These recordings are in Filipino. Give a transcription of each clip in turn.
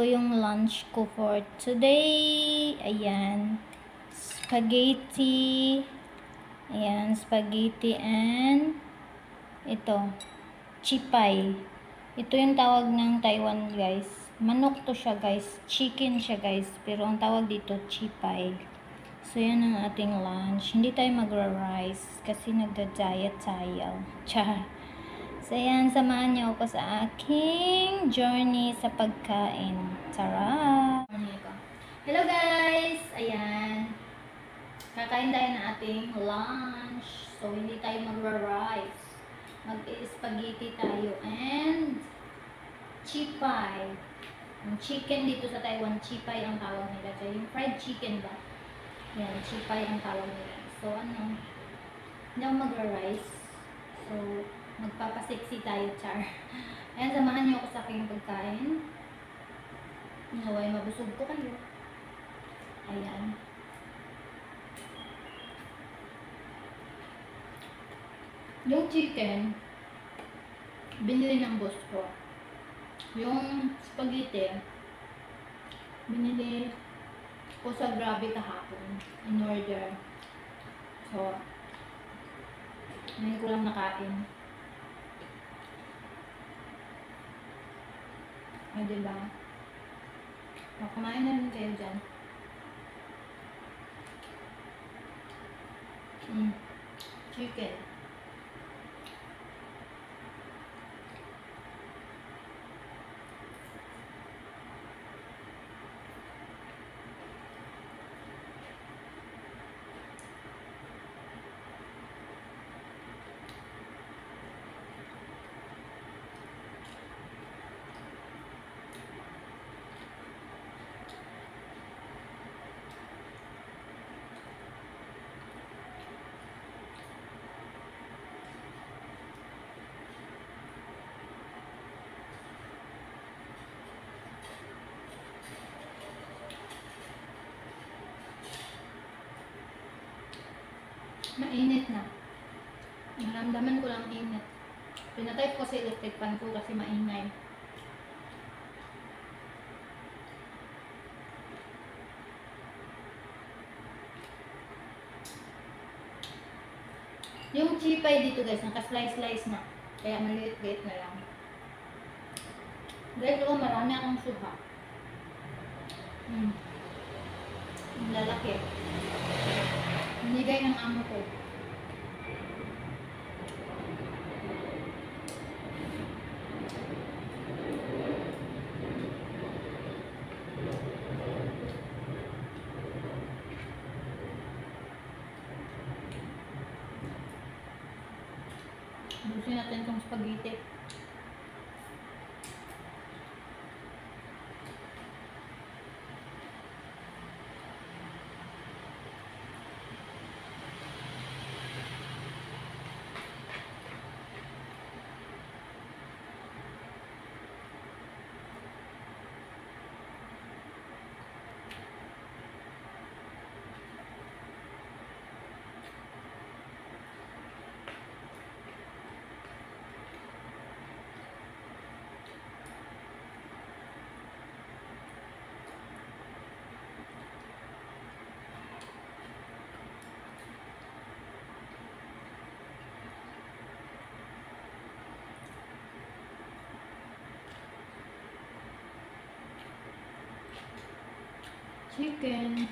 yung lunch ko for today. Ayan. Spaghetti. Ayan, spaghetti and ito, chipay. Ito yung tawag ng Taiwan, guys. Manok to siya, guys. Chicken siya, guys. Pero ang tawag dito, chipay. So, yan ang ating lunch. Hindi tayo magra-rice kasi nagda-diet tayo. Char. So, yan. Samahan niyo ako sa aking journey sa pagkain. Tara! Hello, guys! Ayan. Kakain tayo ng ating lunch. So, hindi tayo magra-rice. Mag-spaghetti tayo. And chipay. Ang chicken dito sa Taiwan, chipay ang tawag nila. So, yung fried chicken ba? Yan, chipay ang tawag nila. So, ano, hindi ako magra-rice. So, magpapasexy tayo, char. Ayan, samahan niyo ako sa aking pagkain. Naway, mabusog ko kayo. Ayan. Yung chicken, binili ng boss ko. Yung spaghetti, binili ko sa Grabe kahapon. In order. So, ngayon ko lang nakain. O, diba? O, kumain na rin kayo dyan. Chicken. Mainit na. Naramdaman ko lang init. Pinatype ko sa electric fan ko kasi maingay. Yung chipay dito, guys, naka-slice-slice na. Kaya maliit-liit na lang. Guys, marami akong suha. Ang lalaki. Binigay ng amo ko. Busin natin itong spaghetti. Chicken.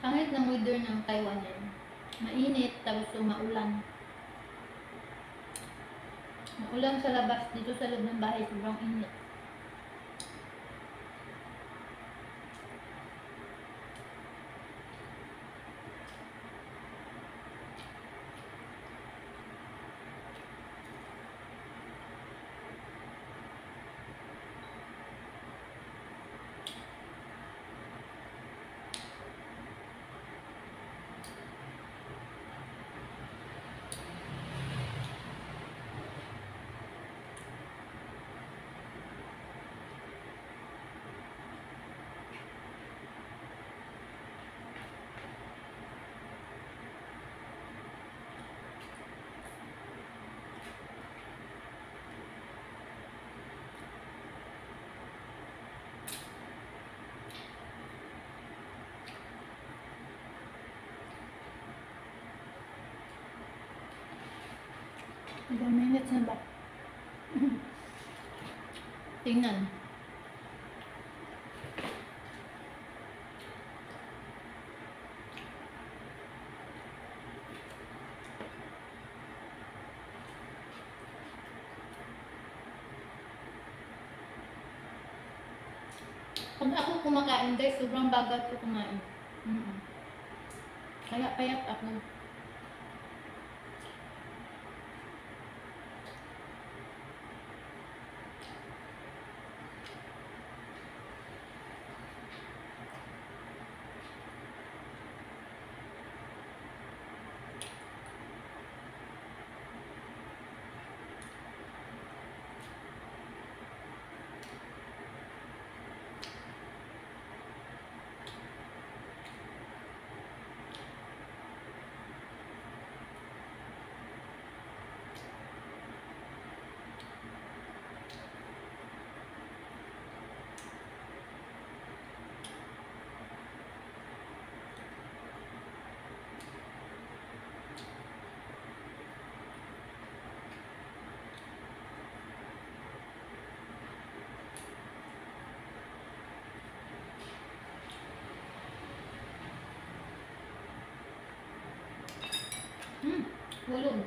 Pangit ng weather ng Taiwan yan. Mainit, tapos maulan. Maulan sa labas, dito sa loob ng bahay, sobrang init. Ilang minutes na ba? Tingnan. Pag ako kumakain guys, sobrang bagal ko kumain. Kaya payat ako. Hulog.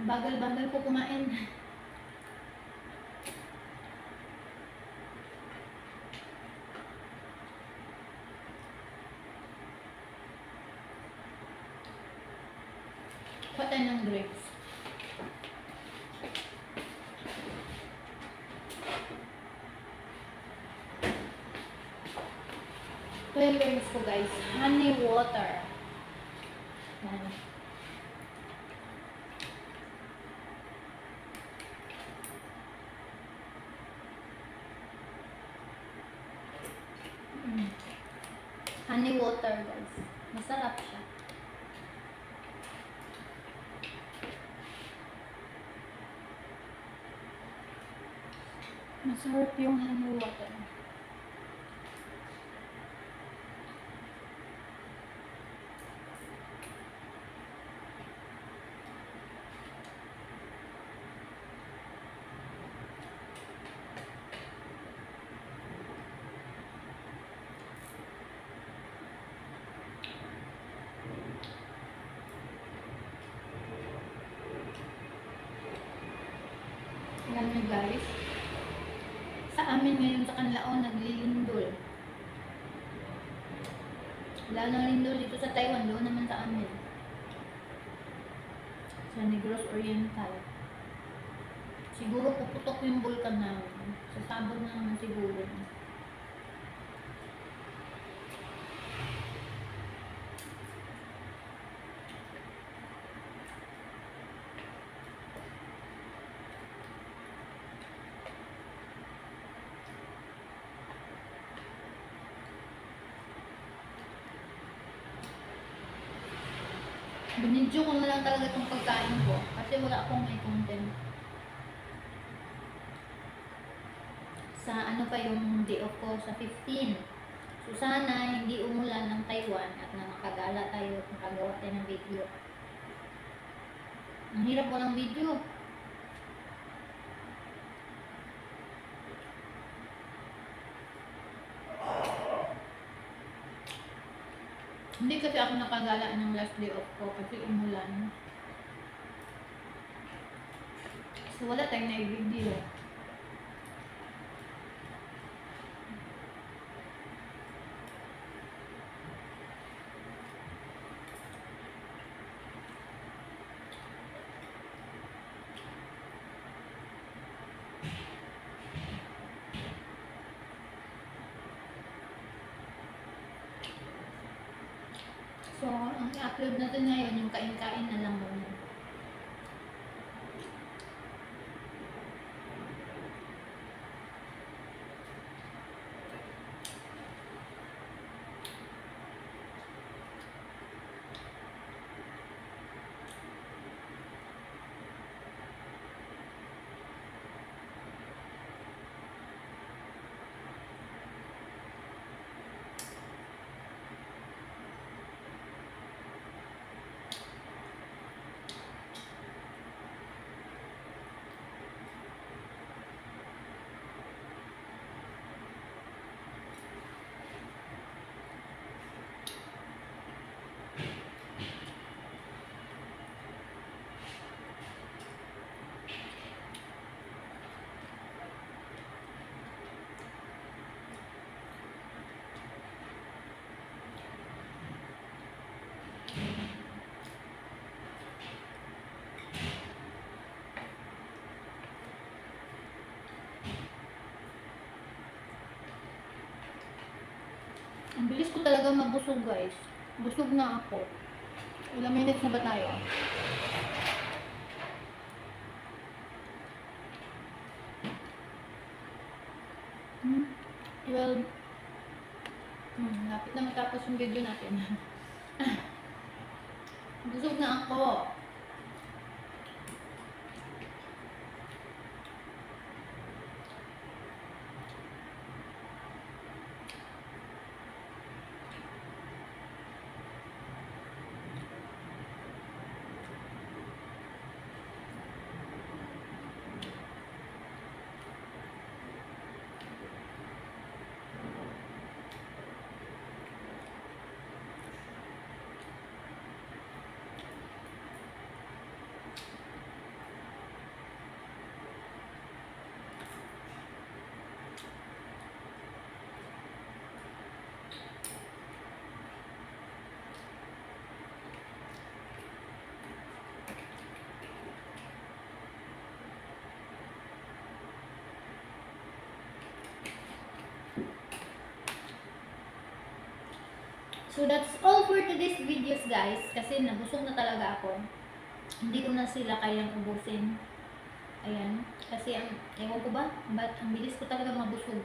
Bagal-bagal ko kumain. Patay ng grapes. Flavorings ko guys, honey water. Yan. Honey water guys. Masarap siya. Masarap yung honey water. Alam niyo guys, sa amin ngayon sa Canlaon naglilindol. Wala nang lindol dito sa Taiwan, doon naman sa amin. Sa Negros Oriental. Siguro puputok yung bulkan namin. Sasabog na naman siguro. Binidyo ko na lang talaga itong pagkain ko kasi wala akong may content. Sa ano pa yung day off ko sa 15. So sana hindi umulan ng Taiwan at na makagala tayo at makagawa tayo ng video. Ang hirap walang video. Hindi kasi ako nakagala ng last day off ko kasi umulan. So wala tayong na-video. So, ang i-upload natin ngayon, yung kain-kain na lang muna. Ang bilis ko talaga mabusog, guys. Busog na ako. Ilang minutes na ba tayo? Hmm? 12. Lapit na matapos yung video natin. Busog na ako. So that's all for today's videos, guys. Kasi nabusog na talaga ako. Hindi ko na sila kayang ubusin. Ayan. Kasi ewan ko ba? Ang bilis ko talaga mabusog.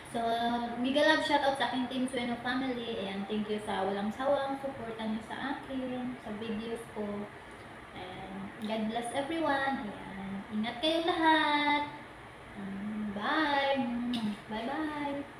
So, mega love shoutout sa aking Team Sueno family. Ayan, thank you sa walang sawang suporta niyo sa akin, sa videos ko. And God bless everyone. Ayan. Ingat kayo lahat. Bye. Bye-bye.